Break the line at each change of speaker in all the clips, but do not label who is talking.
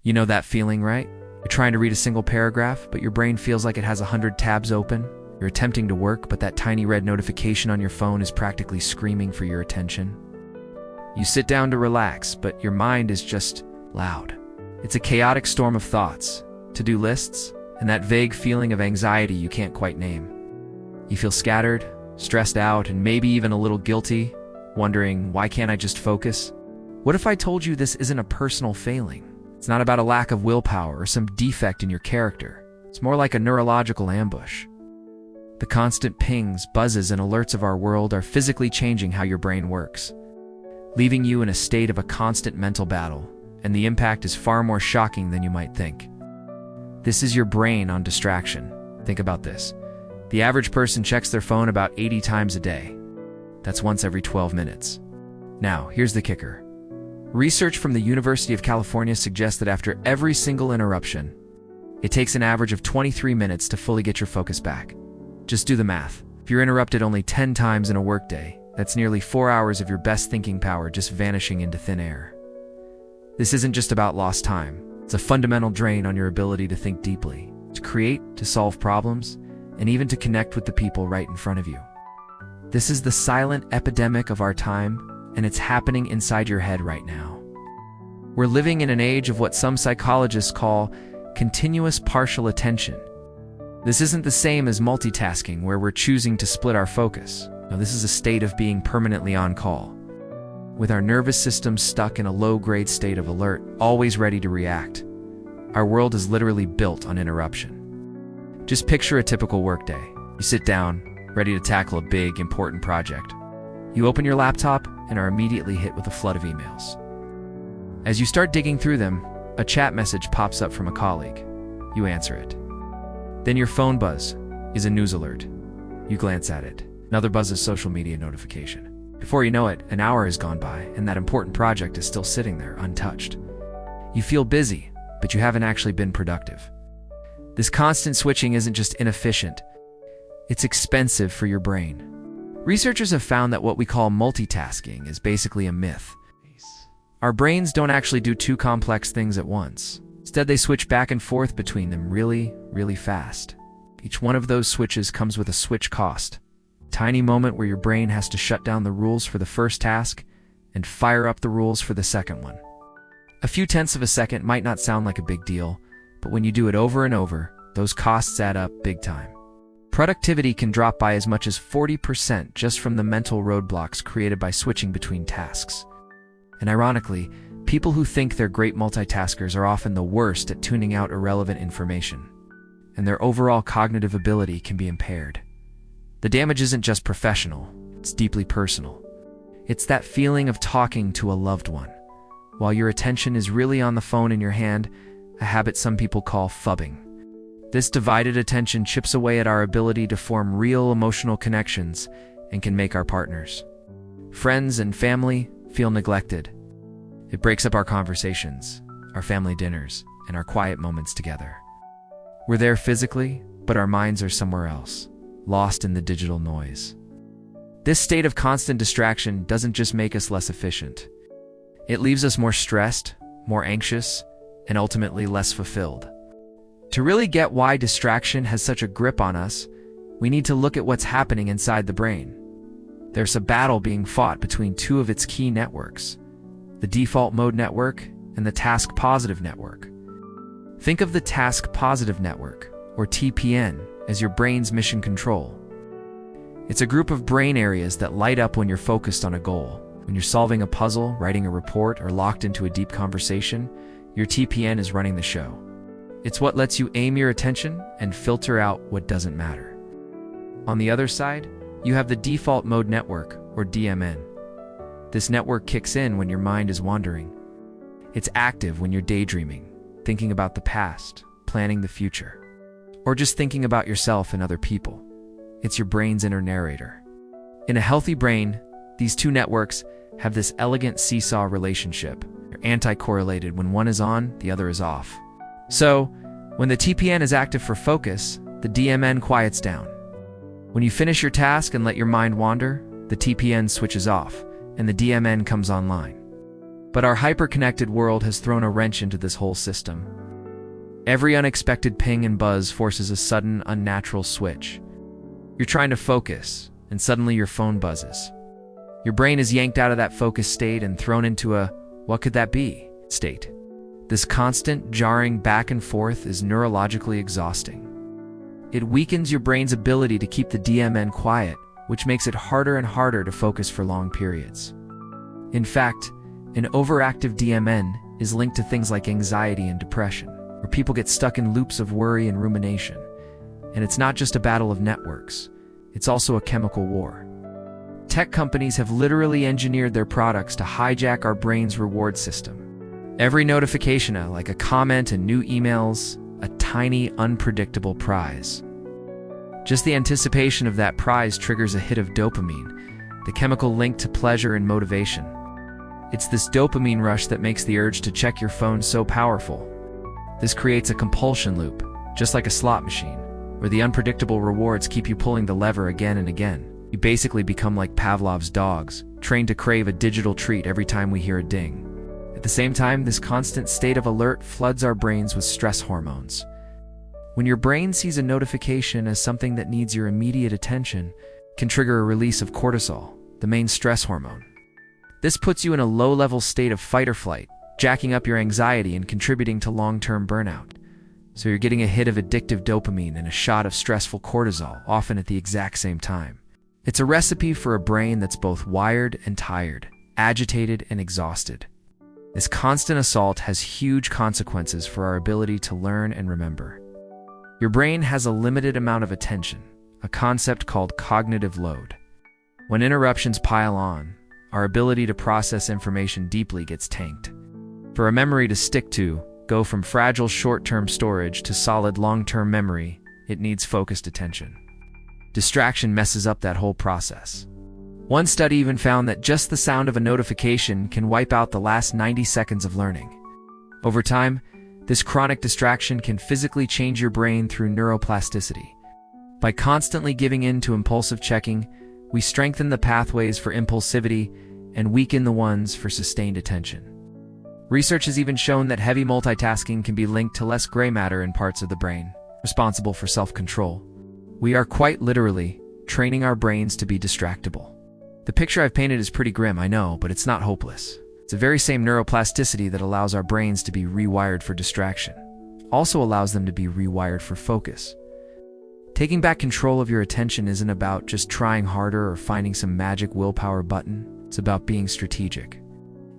You know that feeling, right? You're trying to read a single paragraph, but your brain feels like it has 100 tabs open. You're attempting to work, but that tiny red notification on your phone is practically screaming for your attention. You sit down to relax, but your mind is just loud. It's a chaotic storm of thoughts, to-do lists, and that vague feeling of anxiety you can't quite name. You feel scattered, stressed out, and maybe even a little guilty, wondering, why can't I just focus? What if I told you this isn't a personal failing? It's not about a lack of willpower or some defect in your character. It's more like a neurological ambush. The constant pings, buzzes, and alerts of our world are physically changing how your brain works, leaving you in a state of a constant mental battle, and the impact is far more shocking than you might think. This is your brain on distraction. Think about this. The average person checks their phone about 80 times a day. That's once every 12 minutes. Now, here's the kicker. Research from the University of California suggests that after every single interruption, it takes an average of 23 minutes to fully get your focus back. Just do the math. If you're interrupted only 10 times in a workday, that's nearly 4 hours of your best thinking power just vanishing into thin air. This isn't just about lost time. It's a fundamental drain on your ability to think deeply, to create, to solve problems, and even to connect with the people right in front of you. This is the silent epidemic of our time, and it's happening inside your head right now. We're living in an age of what some psychologists call continuous partial attention. This isn't the same as multitasking, where we're choosing to split our focus. No, this is a state of being permanently on call, with our nervous system stuck in a low-grade state of alert, always ready to react. Our world is literally built on interruption. Just picture a typical workday. You sit down, ready to tackle a big, important project. You open your laptop and are immediately hit with a flood of emails. As you start digging through them, a chat message pops up from a colleague. You answer it. Then your phone buzz is a news alert. You glance at it. Another buzz is social media notification. Before you know it, an hour has gone by, and that important project is still sitting there, untouched. You feel busy, but you haven't actually been productive. This constant switching isn't just inefficient, it's expensive for your brain. Researchers have found that what we call multitasking is basically a myth. Our brains don't actually do two complex things at once. Instead, they switch back and forth between them really, really fast. Each one of those switches comes with a switch cost. A tiny moment where your brain has to shut down the rules for the first task and fire up the rules for the second one. A few tenths of a second might not sound like a big deal, but when you do it over and over, those costs add up big time. Productivity can drop by as much as 40% just from the mental roadblocks created by switching between tasks. And ironically, people who think they're great multitaskers are often the worst at tuning out irrelevant information, and their overall cognitive ability can be impaired. The damage isn't just professional, it's deeply personal. It's that feeling of talking to a loved one, while your attention is really on the phone in your hand, a habit some people call phubbing. This divided attention chips away at our ability to form real emotional connections and can make our partners, friends, and family feel neglected. It breaks up our conversations, our family dinners, and our quiet moments together. We're there physically, but our minds are somewhere else, lost in the digital noise. This state of constant distraction doesn't just make us less efficient. It leaves us more stressed, more anxious, and ultimately less fulfilled. To really get why distraction has such a grip on us, we need to look at what's happening inside the brain. There's a battle being fought between two of its key networks, the default mode network and the task positive network. Think of the task positive network, or TPN, as your brain's mission control. It's a group of brain areas that light up when you're focused on a goal. When you're solving a puzzle, writing a report, or locked into a deep conversation, your TPN is running the show. It's what lets you aim your attention and filter out what doesn't matter. On the other side, you have the default mode network, or DMN. This network kicks in when your mind is wandering. It's active when you're daydreaming, thinking about the past, planning the future, or just thinking about yourself and other people. It's your brain's inner narrator. In a healthy brain, these two networks have this elegant seesaw relationship. They're anti-correlated. When one is on, the other is off. So, when the TPN is active for focus, the DMN quiets down. When you finish your task and let your mind wander, the TPN switches off, and the DMN comes online. But our hyper-connected world has thrown a wrench into this whole system. Every unexpected ping and buzz forces a sudden, unnatural switch. You're trying to focus, and suddenly your phone buzzes. Your brain is yanked out of that focus state and thrown into a "what could that be?" state. This constant, jarring back and forth is neurologically exhausting. It weakens your brain's ability to keep the DMN quiet, which makes it harder and harder to focus for long periods. In fact, an overactive DMN is linked to things like anxiety and depression, where people get stuck in loops of worry and rumination. And it's not just a battle of networks, it's also a chemical war. Tech companies have literally engineered their products to hijack our brain's reward system. Every notification, like a comment and new emails, a tiny, unpredictable prize. Just the anticipation of that prize triggers a hit of dopamine, the chemical linked to pleasure and motivation. It's this dopamine rush that makes the urge to check your phone so powerful. This creates a compulsion loop, just like a slot machine, where the unpredictable rewards keep you pulling the lever again and again. You basically become like Pavlov's dogs, trained to crave a digital treat every time we hear a ding. At the same time, this constant state of alert floods our brains with stress hormones. When your brain sees a notification as something that needs your immediate attention, it can trigger a release of cortisol, the main stress hormone. This puts you in a low-level state of fight or flight, jacking up your anxiety and contributing to long-term burnout. So you're getting a hit of addictive dopamine and a shot of stressful cortisol, often at the exact same time. It's a recipe for a brain that's both wired and tired, agitated and exhausted. This constant assault has huge consequences for our ability to learn and remember. Your brain has a limited amount of attention, a concept called cognitive load. When interruptions pile on, our ability to process information deeply gets tanked. For a memory to stick to, go from fragile short-term storage to solid long-term memory, it needs focused attention. Distraction messes up that whole process. One study even found that just the sound of a notification can wipe out the last 90 seconds of learning. Over time, this chronic distraction can physically change your brain through neuroplasticity. By constantly giving in to impulsive checking, we strengthen the pathways for impulsivity and weaken the ones for sustained attention. Research has even shown that heavy multitasking can be linked to less gray matter in parts of the brain, responsible for self-control. We are quite literally training our brains to be distractible. The picture I've painted is pretty grim, I know, but it's not hopeless. It's the very same neuroplasticity that allows our brains to be rewired for distraction, also allows them to be rewired for focus. Taking back control of your attention isn't about just trying harder or finding some magic willpower button. It's about being strategic.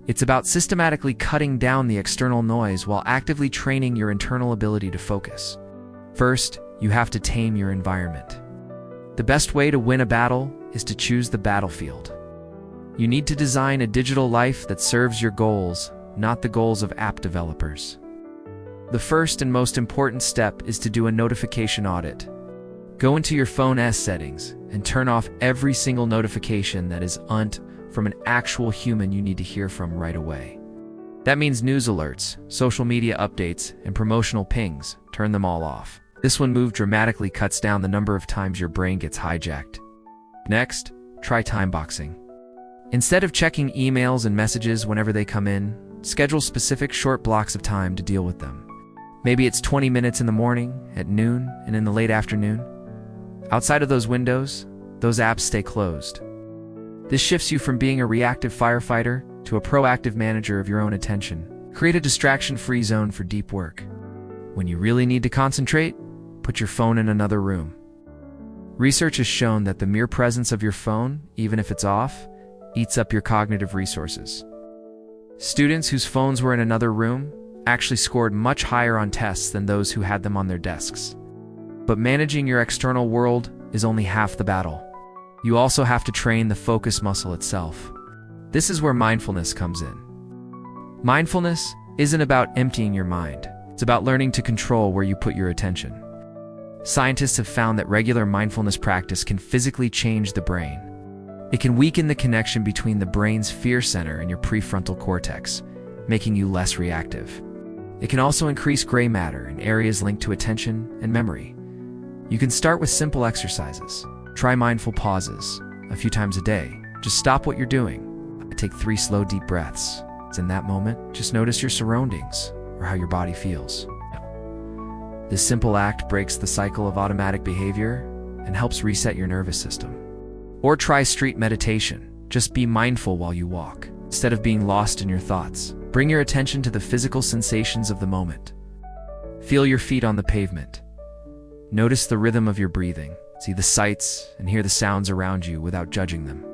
It's about systematically cutting down the external noise while actively training your internal ability to focus. First, you have to tame your environment. The best way to win a battle is to choose the battlefield. You need to design a digital life that serves your goals, not the goals of app developers. The first and most important step is to do a notification audit. Go into your phone's settings and turn off every single notification that is from an actual human you need to hear from right away. That means news alerts, social media updates, and promotional pings. Turn them all off. This one move dramatically cuts down the number of times your brain gets hijacked. Next, try timeboxing. Instead of checking emails and messages whenever they come in, schedule specific short blocks of time to deal with them. Maybe it's 20 minutes in the morning, at noon, and in the late afternoon. Outside of those windows, those apps stay closed. This shifts you from being a reactive firefighter to a proactive manager of your own attention. Create a distraction-free zone for deep work. When you really need to concentrate, put your phone in another room. Research has shown that the mere presence of your phone, even if it's off, eats up your cognitive resources. Students whose phones were in another room actually scored much higher on tests than those who had them on their desks. But managing your external world is only half the battle. You also have to train the focus muscle itself. This is where mindfulness comes in. Mindfulness isn't about emptying your mind. It's about learning to control where you put your attention. Scientists have found that regular mindfulness practice can physically change the brain. It can weaken the connection between the brain's fear center and your prefrontal cortex, making you less reactive. It can also increase gray matter in areas linked to attention and memory. You can start with simple exercises. Try mindful pauses a few times a day. Just stop what you're doing. Take 3 slow, deep breaths. In that moment, just notice your surroundings or how your body feels. This simple act breaks the cycle of automatic behavior and helps reset your nervous system. Or try street meditation. Just be mindful while you walk, instead of being lost in your thoughts. Bring your attention to the physical sensations of the moment. Feel your feet on the pavement. Notice the rhythm of your breathing. See the sights and hear the sounds around you without judging them.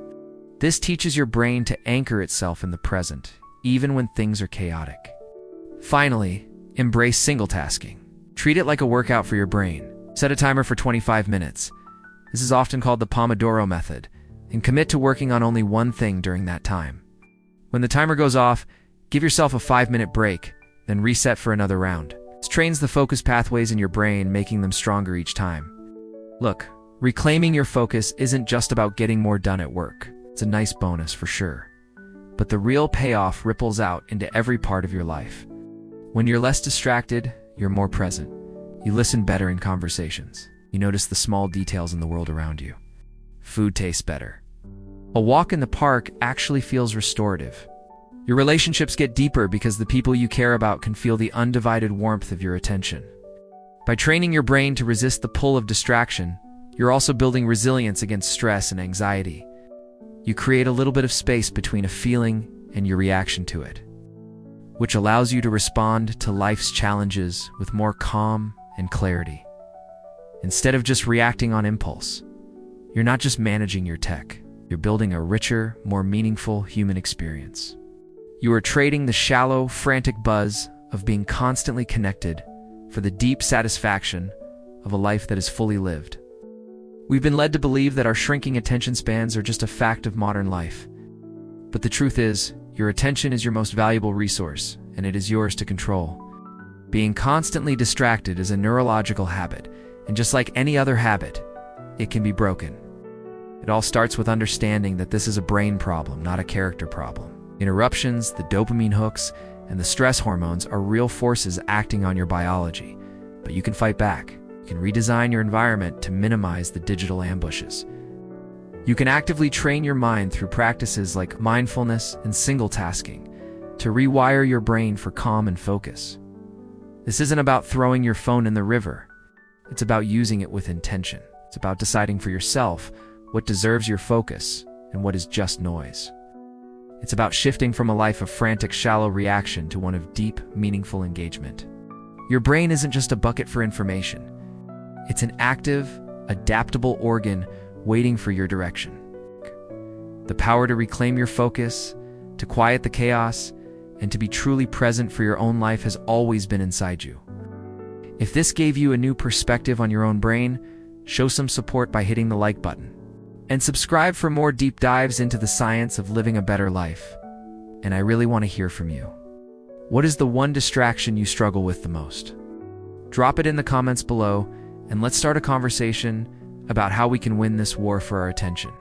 This teaches your brain to anchor itself in the present, even when things are chaotic. Finally, embrace single tasking. Treat it like a workout for your brain. Set a timer for 25 minutes. This is often called the Pomodoro method, and commit to working on only one thing during that time. When the timer goes off, give yourself a 5-minute break, then reset for another round. This trains the focus pathways in your brain, making them stronger each time. Look, reclaiming your focus isn't just about getting more done at work. It's a nice bonus for sure. But the real payoff ripples out into every part of your life. When you're less distracted, you're more present. You listen better in conversations. You notice the small details in the world around you. Food tastes better. A walk in the park actually feels restorative. Your relationships get deeper because the people you care about can feel the undivided warmth of your attention. By training your brain to resist the pull of distraction, you're also building resilience against stress and anxiety. You create a little bit of space between a feeling and your reaction to it, which allows you to respond to life's challenges with more calm and clarity. Instead of just reacting on impulse, you're not just managing your tech, you're building a richer, more meaningful human experience. You are trading the shallow, frantic buzz of being constantly connected for the deep satisfaction of a life that is fully lived. We've been led to believe that our shrinking attention spans are just a fact of modern life. But the truth is, your attention is your most valuable resource, and it is yours to control. Being constantly distracted is a neurological habit, and just like any other habit, it can be broken. It all starts with understanding that this is a brain problem, not a character problem. Interruptions, the dopamine hooks, and the stress hormones are real forces acting on your biology, but you can fight back. You can redesign your environment to minimize the digital ambushes. You can actively train your mind through practices like mindfulness and single tasking to rewire your brain for calm and focus. This isn't about throwing your phone in the river. It's about using it with intention. It's about deciding for yourself what deserves your focus and what is just noise. It's about shifting from a life of frantic, shallow reaction to one of deep, meaningful engagement. Your brain isn't just a bucket for information. It's an active, adaptable organ waiting for your direction. The power to reclaim your focus, to quiet the chaos, and to be truly present for your own life has always been inside you. If this gave you a new perspective on your own brain, show some support by hitting the like button. And subscribe for more deep dives into the science of living a better life. And I really want to hear from you. What is the one distraction you struggle with the most? Drop it in the comments below, and let's start a conversation about how we can win this war for our attention.